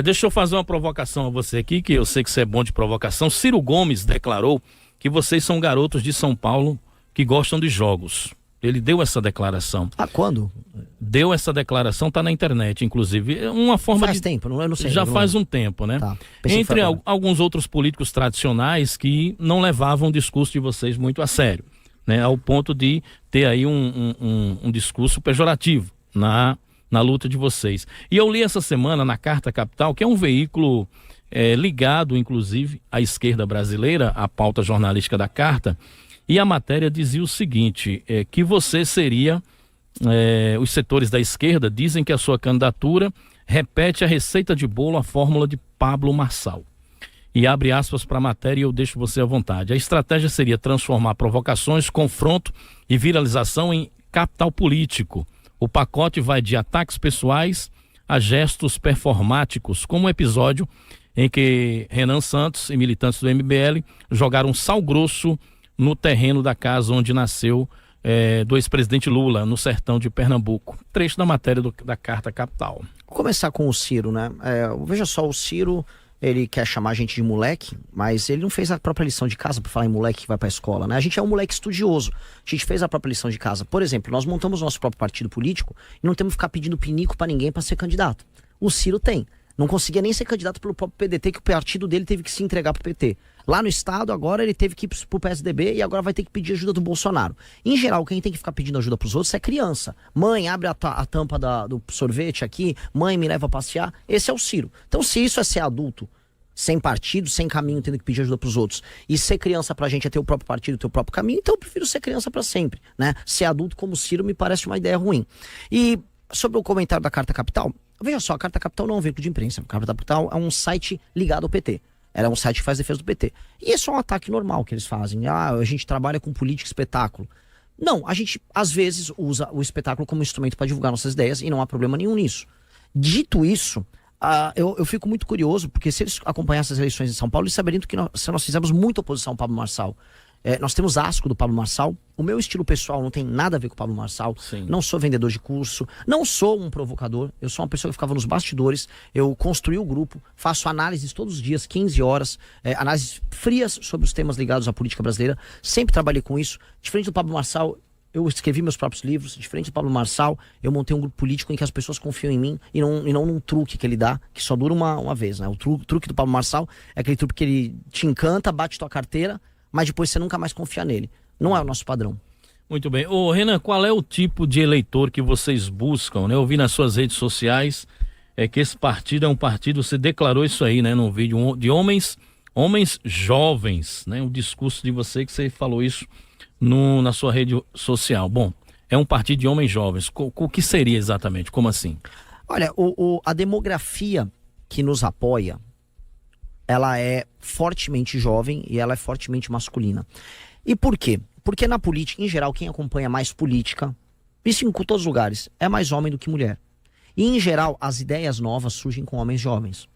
Deixa eu fazer uma provocação a você aqui, que eu sei que você é bom de provocação. Ciro Gomes declarou que vocês são garotos de São Paulo que gostam de jogos. Ele deu essa declaração. Quando? Deu essa declaração, tá na internet, inclusive. É uma forma faz tempo, eu não sei. Já faz um tempo, né? Tá. Entre alguns outros políticos tradicionais que não levavam o discurso de vocês muito a sério, né? Ao ponto de ter aí um discurso pejorativo na luta de vocês. E eu li essa semana na Carta Capital, que é um veículo ligado, inclusive, à esquerda brasileira, à pauta jornalística da Carta, e a matéria dizia o seguinte, que você seria, os setores da esquerda dizem que a sua candidatura repete a receita de bolo, a fórmula de Pablo Marçal. E abre aspas para a matéria e eu deixo você à vontade. A estratégia seria transformar provocações, confronto e viralização em capital político. O pacote vai de ataques pessoais a gestos performáticos, como o episódio em que Renan Santos e militantes do MBL jogaram sal grosso no terreno da casa onde nasceu do ex-presidente Lula, no sertão de Pernambuco. Trecho da matéria da Carta Capital. Vou começar com o Ciro, né? Veja só, o Ciro, ele quer chamar a gente de moleque, mas ele não fez a própria lição de casa, para falar em moleque que vai pra escola, né? A gente é um moleque estudioso, a gente fez a própria lição de casa. Por exemplo, nós montamos nosso próprio partido político e não temos que ficar pedindo pinico pra ninguém pra ser candidato. O Ciro tem. Não conseguia nem ser candidato pelo próprio PDT, que o partido dele teve que se entregar pro PT. Lá no estado, agora ele teve que ir pro PSDB e agora vai ter que pedir ajuda do Bolsonaro. Em geral, quem tem que ficar pedindo ajuda pros outros é criança. Mãe, abre a tampa do sorvete aqui, mãe, me leva a passear. Esse é o Ciro. Então, se isso é ser adulto, sem partido, sem caminho, tendo que pedir ajuda pros outros, e ser criança pra gente é ter o próprio partido, ter o próprio caminho, então eu prefiro ser criança pra sempre, né? Ser adulto como o Ciro me parece uma ideia ruim. E sobre o comentário da Carta Capital, veja só, a Carta Capital não é um veículo de imprensa. A Carta Capital é um site ligado ao PT. Ela é um site que faz defesa do PT. E esse é um ataque normal que eles fazem. A gente trabalha com política e espetáculo. Não, a gente às vezes usa o espetáculo como instrumento para divulgar nossas ideias e não há problema nenhum nisso. Dito isso, eu fico muito curioso, porque se eles acompanhassem as eleições em São Paulo, eles saberiam que nós fizemos muita oposição ao Pablo Marçal. Nós temos asco do Pablo Marçal. O meu estilo pessoal não tem nada a ver com o Pablo Marçal. Sim. Não sou vendedor de curso, não sou um provocador. Eu sou uma pessoa que ficava nos bastidores. Eu construí o grupo, faço análises todos os dias, 15 horas, análises frias sobre os temas ligados à política brasileira. Sempre trabalhei com isso. Diferente do Pablo Marçal, eu escrevi meus próprios livros. Diferente do Pablo Marçal, eu montei um grupo político em que as pessoas confiam em mim e não num truque que ele dá, que só dura uma vez, né? O truque do Pablo Marçal é aquele truque que ele te encanta, bate tua carteira, mas depois você nunca mais confia nele. Não é o nosso padrão. Muito bem. Ô, Renan, qual é o tipo de eleitor que vocês buscam, né? Eu vi nas suas redes sociais que esse partido é um partido, você declarou isso aí, né? Num vídeo de homens jovens, né? Um discurso de você que você falou isso na sua rede social. Bom, é um partido de homens jovens. O que seria exatamente? Como assim? Olha, a demografia que nos apoia, ela é fortemente jovem e ela é fortemente masculina. E por quê? Porque na política, em geral, quem acompanha mais política, isso em todos os lugares, é mais homem do que mulher. E em geral, as ideias novas surgem com homens jovens.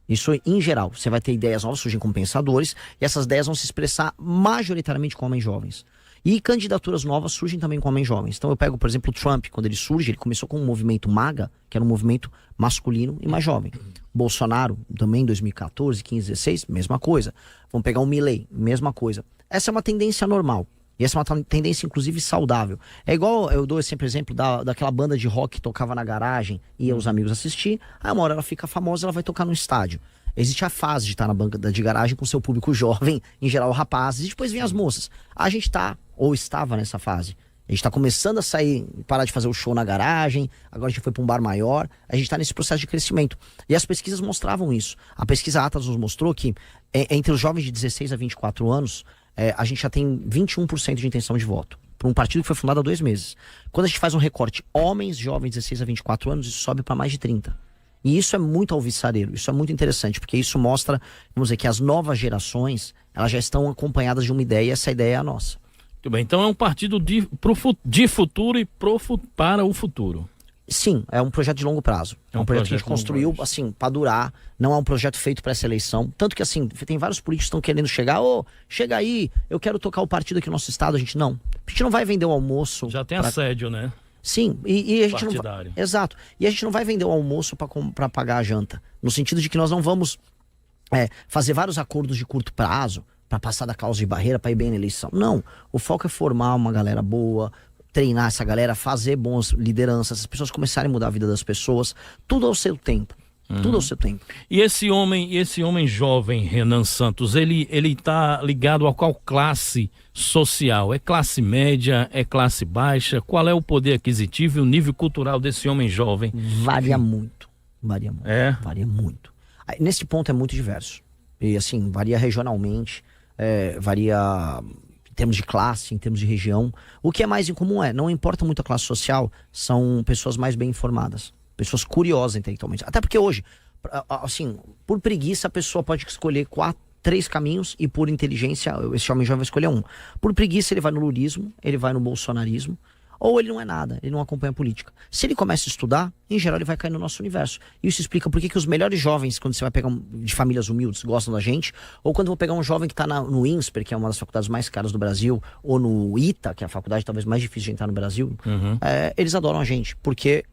Isso em geral, você vai ter ideias novas, surgem com pensadores, e essas ideias vão se expressar majoritariamente com homens jovens. E candidaturas novas surgem também com homens jovens. Então eu pego, por exemplo, o Trump, quando ele surge, ele começou com um movimento MAGA, que era um movimento masculino e mais jovem. Bolsonaro, também em 2014, 15, 16, mesma coisa. Vamos pegar o Milley, mesma coisa. Essa é uma tendência normal. E essa é uma tendência, inclusive, saudável. É igual, eu dou sempre exemplo daquela banda de rock que tocava na garagem, ia os amigos assistir, aí uma hora ela fica famosa, ela vai tocar no estádio. Existe a fase de estar na banca de garagem com seu público jovem, em geral rapazes, e depois vem as moças. A gente ou estava nessa fase. A gente está começando a sair, parar de fazer o show na garagem, agora a gente foi para um bar maior, a gente está nesse processo de crescimento. E as pesquisas mostravam isso. A pesquisa Atlas nos mostrou que entre os jovens de 16 a 24 anos, a gente já tem 21% de intenção de voto. Por um partido que foi fundado há 2 meses. Quando a gente faz um recorte, homens jovens de 16 a 24 anos, isso sobe para mais de 30%. E isso é muito alvissareiro, isso é muito interessante, porque isso mostra, vamos dizer, que as novas gerações, elas já estão acompanhadas de uma ideia, e essa ideia é a nossa. Muito bem, então é um partido de futuro e para o futuro. Sim, é um projeto de longo prazo. É um projeto que a gente construiu, assim, para durar. Não é um projeto feito para essa eleição. Tanto que, assim, tem vários políticos que estão querendo chegar. Chega aí, eu quero tocar o partido aqui no nosso estado. A gente não vai vender o almoço. Já tem assédio, né? Sim, e a gente não partidário. exato. E a gente não vai vender o almoço para pagar a janta. No sentido de que nós não vamos fazer vários acordos de curto prazo para passar da causa de barreira para ir bem na eleição. Não. O foco é formar uma galera boa, treinar essa galera, fazer boas lideranças, as pessoas começarem a mudar a vida das pessoas. Tudo ao seu tempo. Tudo ao seu tempo. E esse homem jovem, Renan Santos, ele tá ligado a qual classe social? É classe média? É classe baixa? Qual é o poder aquisitivo e o nível cultural desse homem jovem? Varia muito. Varia muito. Varia muito. Nesse ponto é muito diverso. E assim, varia regionalmente, varia em termos de classe, em termos de região. O que é mais incomum não importa muito a classe social, são pessoas mais bem informadas. Pessoas curiosas intelectualmente. Até porque hoje, assim, por preguiça a pessoa pode escolher 3 caminhos e por inteligência esse homem jovem vai escolher um. Por preguiça ele vai no lulismo, ele vai no bolsonarismo, ou ele não é nada, ele não acompanha a política. Se ele começa a estudar, em geral ele vai cair no nosso universo. E isso explica por que os melhores jovens, quando você vai pegar de famílias humildes, gostam da gente, ou quando eu vou pegar um jovem que está no INSPER, que é uma das faculdades mais caras do Brasil, ou no ITA, que é a faculdade talvez mais difícil de entrar no Brasil, eles adoram a gente, porque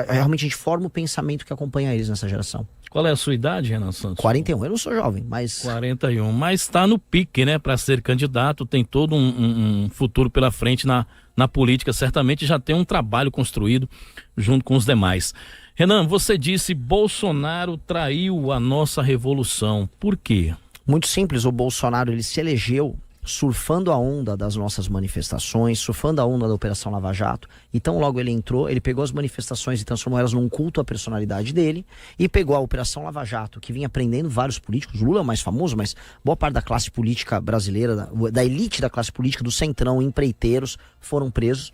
realmente a gente forma o pensamento que acompanha eles nessa geração. Qual é a sua idade, Renan Santos? 41, eu não sou jovem, mas... 41, mas está no pique, né, para ser candidato, tem todo um futuro pela frente na política, certamente já tem um trabalho construído junto com os demais. Renan, você disse Bolsonaro traiu a nossa revolução, por quê? Muito simples, o Bolsonaro ele se elegeu surfando a onda das nossas manifestações, surfando a onda da Operação Lava Jato. Então logo ele entrou, ele pegou as manifestações e transformou elas num culto à personalidade dele, e pegou a Operação Lava Jato, que vinha prendendo vários políticos. Lula é o mais famoso, mas boa parte da classe política brasileira, da elite da classe política, do centrão, empreiteiros, foram presos.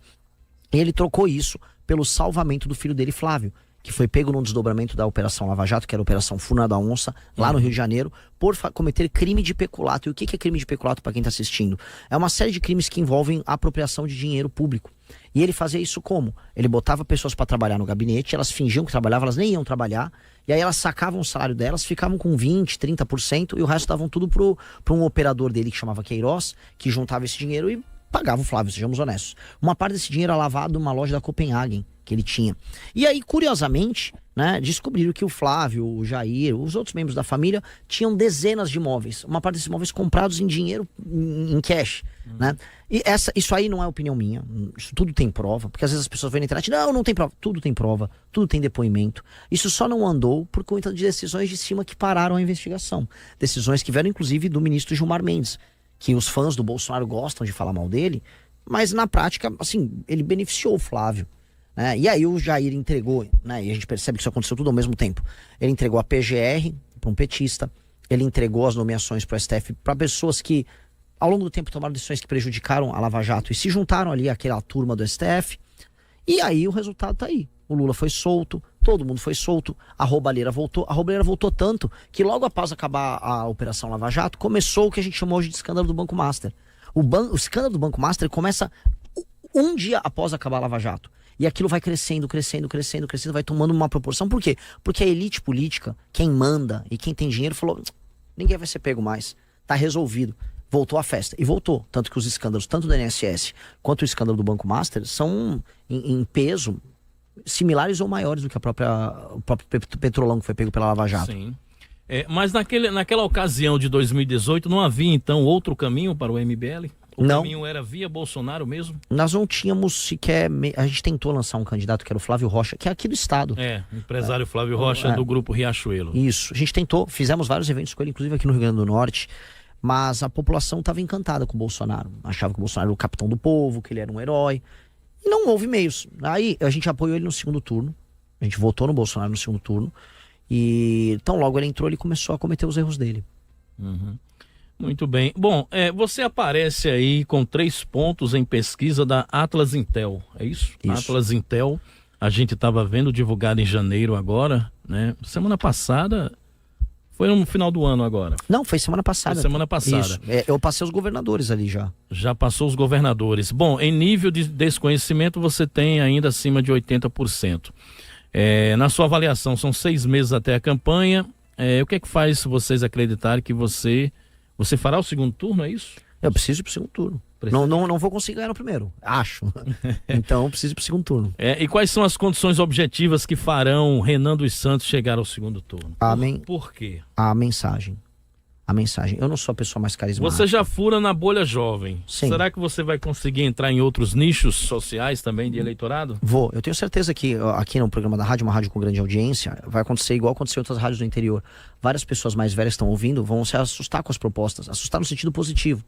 E ele trocou isso pelo salvamento do filho dele, Flávio, que foi pego num desdobramento da Operação Lava Jato, que era a Operação Furna da Onça, lá no Rio de Janeiro, por cometer crime de peculato. E o que é crime de peculato para quem está assistindo? É uma série de crimes que envolvem apropriação de dinheiro público. E ele fazia isso como? Ele botava pessoas para trabalhar no gabinete, elas fingiam que trabalhavam, elas nem iam trabalhar, e aí elas sacavam o salário delas, ficavam com 20%, 30%, e o resto davam tudo para um operador dele que chamava Queiroz, que juntava esse dinheiro e pagava o Flávio, sejamos honestos. Uma parte desse dinheiro era lavado numa loja da Copenhagen, que ele tinha. E aí, curiosamente, né, descobriram que o Flávio, o Jair, os outros membros da família tinham dezenas de imóveis. Uma parte desses imóveis comprados em dinheiro, em cash, né? E isso aí não é opinião minha. Isso tudo tem prova, porque às vezes as pessoas vêm na internet, não tem prova. Tudo tem prova, tudo tem depoimento. Isso só não andou por conta de decisões de cima que pararam a investigação. Decisões que vieram, inclusive, do ministro Gilmar Mendes, que os fãs do Bolsonaro gostam de falar mal dele, mas na prática, assim, ele beneficiou o Flávio. E aí o Jair entregou, né, e a gente percebe que isso aconteceu tudo ao mesmo tempo. Ele entregou a PGR para um petista, ele entregou as nomeações para o STF para pessoas que, ao longo do tempo, tomaram decisões que prejudicaram a Lava Jato e se juntaram ali àquela turma do STF. E aí o resultado tá aí. O Lula foi solto, todo mundo foi solto, a roubalheira voltou. A roubalheira voltou tanto que logo após acabar a Operação Lava Jato, começou o que a gente chamou hoje de escândalo do Banco Master. O escândalo do Banco Master começa um dia após acabar a Lava Jato. E aquilo vai crescendo, vai tomando uma proporção. Por quê? Porque a elite política, quem manda e quem tem dinheiro, falou, ninguém vai ser pego mais, tá resolvido. Voltou a festa. E voltou. Tanto que os escândalos, tanto do INSS quanto o escândalo do Banco Master, são em peso similares ou maiores do que o próprio Petrolão que foi pego pela Lava Jato. Sim. Mas naquela ocasião de 2018, não havia então outro caminho para o MBL? O caminho era via Bolsonaro mesmo? Nós não tínhamos sequer... A gente tentou lançar um candidato que era o Flávio Rocha, que é aqui do estado. Empresário Flávio Rocha do grupo Riachuelo. Isso. A gente tentou, fizemos vários eventos com ele, inclusive aqui no Rio Grande do Norte, mas a população estava encantada com o Bolsonaro. Achava que o Bolsonaro era o capitão do povo, que ele era um herói. E não houve meios. Aí a gente apoiou ele no segundo turno. A gente votou no Bolsonaro no segundo turno. E então logo ele entrou, ele começou a cometer os erros dele. Muito bem. Bom, você aparece aí com 3 pontos em pesquisa da Atlas Intel, é isso? Atlas Intel, a gente estava vendo divulgado em janeiro agora, né? Semana passada, foi no final do ano agora? Não, foi semana passada. Foi semana passada. Isso. Eu passei os governadores ali já. Já passou os governadores. Bom, em nível de desconhecimento você tem ainda acima de 80%. Na sua avaliação, são 6 meses até a campanha, o que é que faz vocês acreditarem que você fará o segundo turno, é isso? Eu preciso ir pro segundo turno. Não vou conseguir ganhar no primeiro, acho. Então eu preciso ir pro segundo turno. E quais são as condições objetivas que farão Renan dos Santos chegar ao segundo turno? Por quê? A mensagem. A mensagem. Eu não sou a pessoa mais carismática. Você já fura na bolha jovem. Sim. Será que você vai conseguir entrar em outros nichos sociais também de eleitorado? Vou. Eu tenho certeza que aqui no programa da rádio, uma rádio com grande audiência, vai acontecer igual aconteceu em outras rádios do interior. Várias pessoas mais velhas estão ouvindo, vão se assustar com as propostas. Assustar no sentido positivo.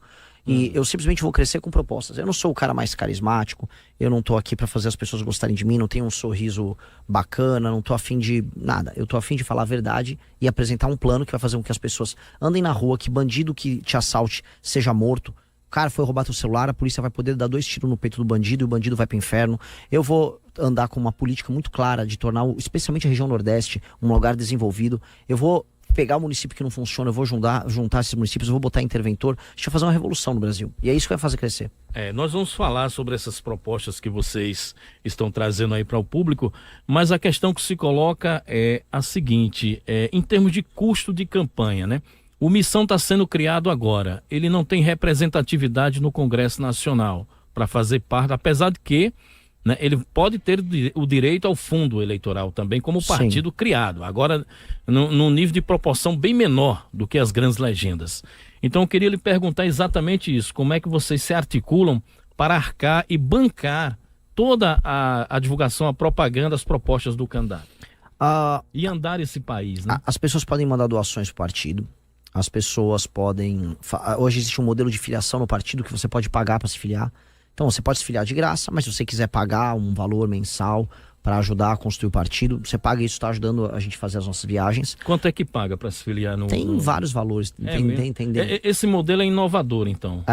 E eu simplesmente vou crescer com propostas. Eu não sou o cara mais carismático, eu não tô aqui pra fazer as pessoas gostarem de mim, não tenho um sorriso bacana, não tô afim de nada. Eu tô afim de falar a verdade e apresentar um plano que vai fazer com que as pessoas andem na rua, que bandido que te assalte seja morto. O cara foi roubar teu celular, a polícia vai poder dar 2 tiros no peito do bandido e o bandido vai pro inferno. Eu vou andar com uma política muito clara de tornar, especialmente a região Nordeste, um lugar desenvolvido. Eu vou pegar o município que não funciona, eu vou juntar esses municípios, eu vou botar interventor, a gente vai fazer uma revolução no Brasil. E é isso que vai fazer crescer. Nós vamos falar sobre essas propostas que vocês estão trazendo aí para o público, mas a questão que se coloca é a seguinte, em termos de custo de campanha, né? O Missão está sendo criado agora, ele não tem representatividade no Congresso Nacional para fazer parte, apesar de que, né, ele pode ter o direito ao fundo eleitoral também como partido criado, agora num nível de proporção bem menor do que as grandes legendas. Então eu queria lhe perguntar exatamente isso, como é que vocês se articulam para arcar e bancar toda a divulgação, a propaganda, as propostas do candidato e andar esse país, né? As pessoas podem mandar doações para o partido, as pessoas podem... Hoje existe um modelo de filiação no partido que você pode pagar para se filiar. Então você pode se filiar de graça, mas se você quiser pagar um valor mensal para ajudar a construir o partido, você paga isso, está ajudando a gente a fazer as nossas viagens. Quanto é que paga para se filiar no... Tem vários valores. Tem. Esse modelo é inovador, então.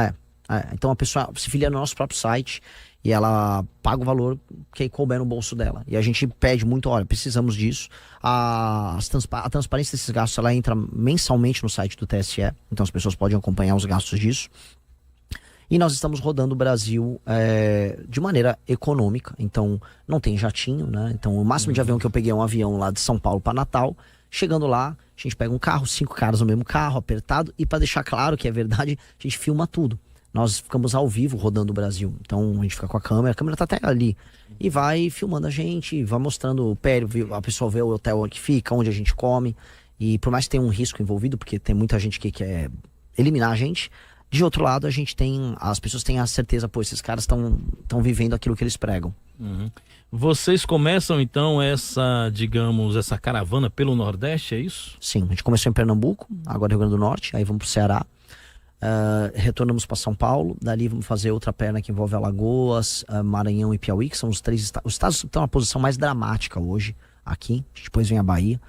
Então a pessoa se filia no nosso próprio site e ela paga o valor que couber no bolso dela. E a gente pede muito, olha, precisamos disso. A transparência desses gastos, ela entra mensalmente no site do TSE, então as pessoas podem acompanhar os gastos disso. E nós estamos rodando o Brasil de maneira econômica. Então, não tem jatinho, né? Então, o máximo de avião que eu peguei é um avião lá de São Paulo para Natal. Chegando lá, a gente pega um carro, 5 caras no mesmo carro, apertado. E para deixar claro que é verdade, a gente filma tudo. Nós ficamos ao vivo rodando o Brasil. Então, a gente fica com a câmera tá até ali. E vai filmando a gente, vai mostrando o pé, a pessoa vê o hotel que fica, onde a gente come. E por mais que tenha um risco envolvido, porque tem muita gente que quer eliminar a gente... De outro lado, as pessoas têm a certeza, pô, esses caras estão vivendo aquilo que eles pregam. Vocês começam então essa caravana pelo Nordeste, é isso? Sim, a gente começou em Pernambuco, agora Rio Grande do Norte, aí vamos pro Ceará, retornamos para São Paulo, dali vamos fazer outra perna que envolve Alagoas, Maranhão e Piauí, que são os 3 estados. Os estados estão na posição mais dramática hoje, aqui, depois vem a Bahia.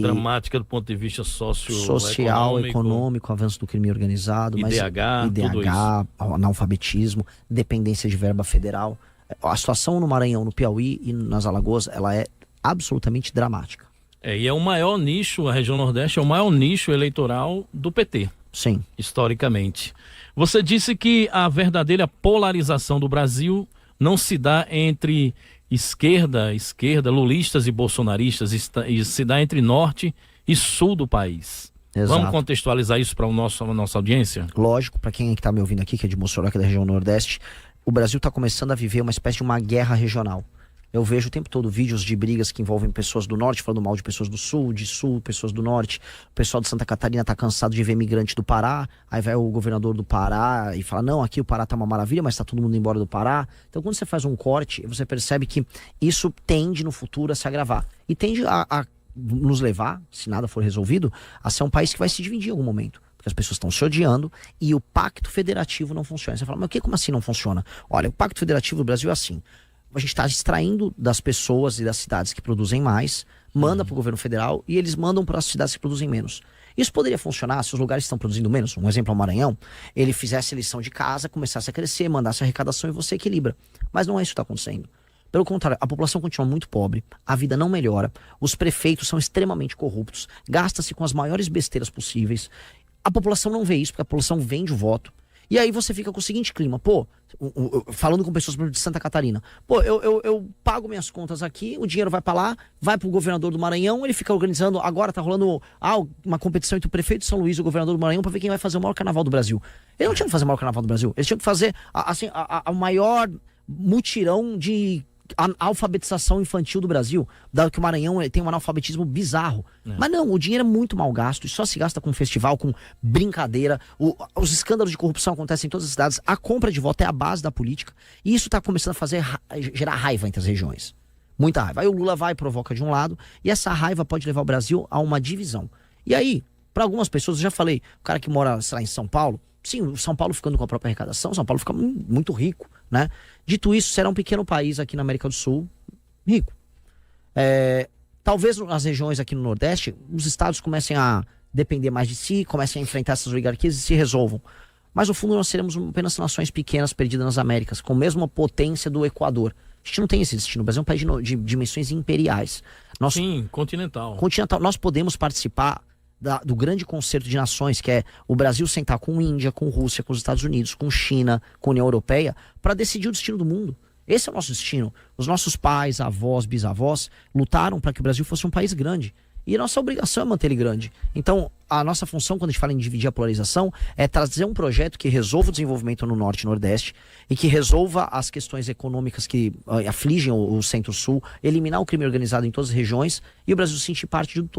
Dramática do ponto de vista social, econômico, avanço do crime organizado, IDH, analfabetismo, dependência de verba federal. A situação no Maranhão, no Piauí e nas Alagoas, ela é absolutamente dramática. E é o maior nicho, a região Nordeste é o maior nicho eleitoral do PT. Sim. Historicamente. Você disse que a verdadeira polarização do Brasil não se dá entre esquerda, lulistas e bolsonaristas, e se dá entre norte e sul do país. Exato. Vamos contextualizar isso para a nossa audiência? Lógico, para quem está me ouvindo aqui, que é de Mossoró, que é da região Nordeste, o Brasil está começando a viver uma espécie de uma guerra regional. Eu vejo o tempo todo vídeos de brigas que envolvem pessoas do norte falando mal de pessoas do sul, pessoas do norte. O pessoal de Santa Catarina tá cansado de ver migrante do Pará. Aí vai o governador do Pará e fala, não, aqui o Pará tá uma maravilha, mas tá todo mundo embora do Pará. Então quando você faz um corte, você percebe que isso tende no futuro a se agravar. E tende a nos levar, se nada for resolvido, a ser um país que vai se dividir em algum momento. Porque as pessoas estão se odiando e o pacto federativo não funciona. Você fala, mas como assim não funciona? Olha, o pacto federativo do Brasil é assim. A gente está extraindo das pessoas e das cidades que produzem mais, manda para o governo federal e eles mandam para as cidades que produzem menos. Isso poderia funcionar se os lugares que estão produzindo menos, um exemplo é o Maranhão, ele fizesse lição de casa, começasse a crescer, mandasse a arrecadação e você equilibra. Mas não é isso que está acontecendo. Pelo contrário, a população continua muito pobre, a vida não melhora, os prefeitos são extremamente corruptos, gasta-se com as maiores besteiras possíveis. A população não vê isso, porque a população vende o voto. E aí você fica com o seguinte clima, pô, falando com pessoas, por exemplo, de Santa Catarina, pô, eu pago minhas contas aqui, o dinheiro vai pra lá, vai pro governador do Maranhão, ele fica organizando, agora tá rolando uma competição entre o prefeito de São Luís e o governador do Maranhão pra ver quem vai fazer o maior carnaval do Brasil. Eles não tinham que fazer o maior carnaval do Brasil, eles tinham que fazer, o maior mutirão de alfabetização infantil do Brasil, dado que o Maranhão tem um analfabetismo bizarro. Mas não, o dinheiro é muito mal gasto, e só se gasta com festival, com brincadeira, os escândalos de corrupção acontecem em todas as cidades, a compra de voto é a base da política, e isso está começando a gerar raiva entre as regiões. Muita raiva. Aí o Lula vai e provoca de um lado, e essa raiva pode levar o Brasil a uma divisão. E aí, para algumas pessoas, eu já falei, o cara que mora, sei lá, em São Paulo, sim, o São Paulo ficando com a própria arrecadação, São Paulo fica muito rico, né? Dito isso, será um pequeno país aqui na América do Sul, rico. Talvez nas regiões aqui no Nordeste, os estados comecem a depender mais de si, comecem a enfrentar essas oligarquias e se resolvam. Mas no fundo nós seremos apenas nações pequenas perdidas nas Américas, com a mesma potência do Equador. A gente não tem esse destino. O Brasil é um país de dimensões imperiais. Sim, continental. Nós podemos participar do grande concerto de nações, que é o Brasil sentar com Índia, com Rússia, com os Estados Unidos, com China, com a União Europeia, para decidir o destino do mundo. Esse é o nosso destino. Os nossos pais, avós, bisavós lutaram para que o Brasil fosse um país grande. E a nossa obrigação é manter ele grande. Então, a nossa função, quando a gente fala em dividir a polarização, é trazer um projeto que resolva o desenvolvimento no Norte e Nordeste e que resolva as questões econômicas que afligem o Centro-Sul, eliminar o crime organizado em todas as regiões e o Brasil se sentir parte do todo.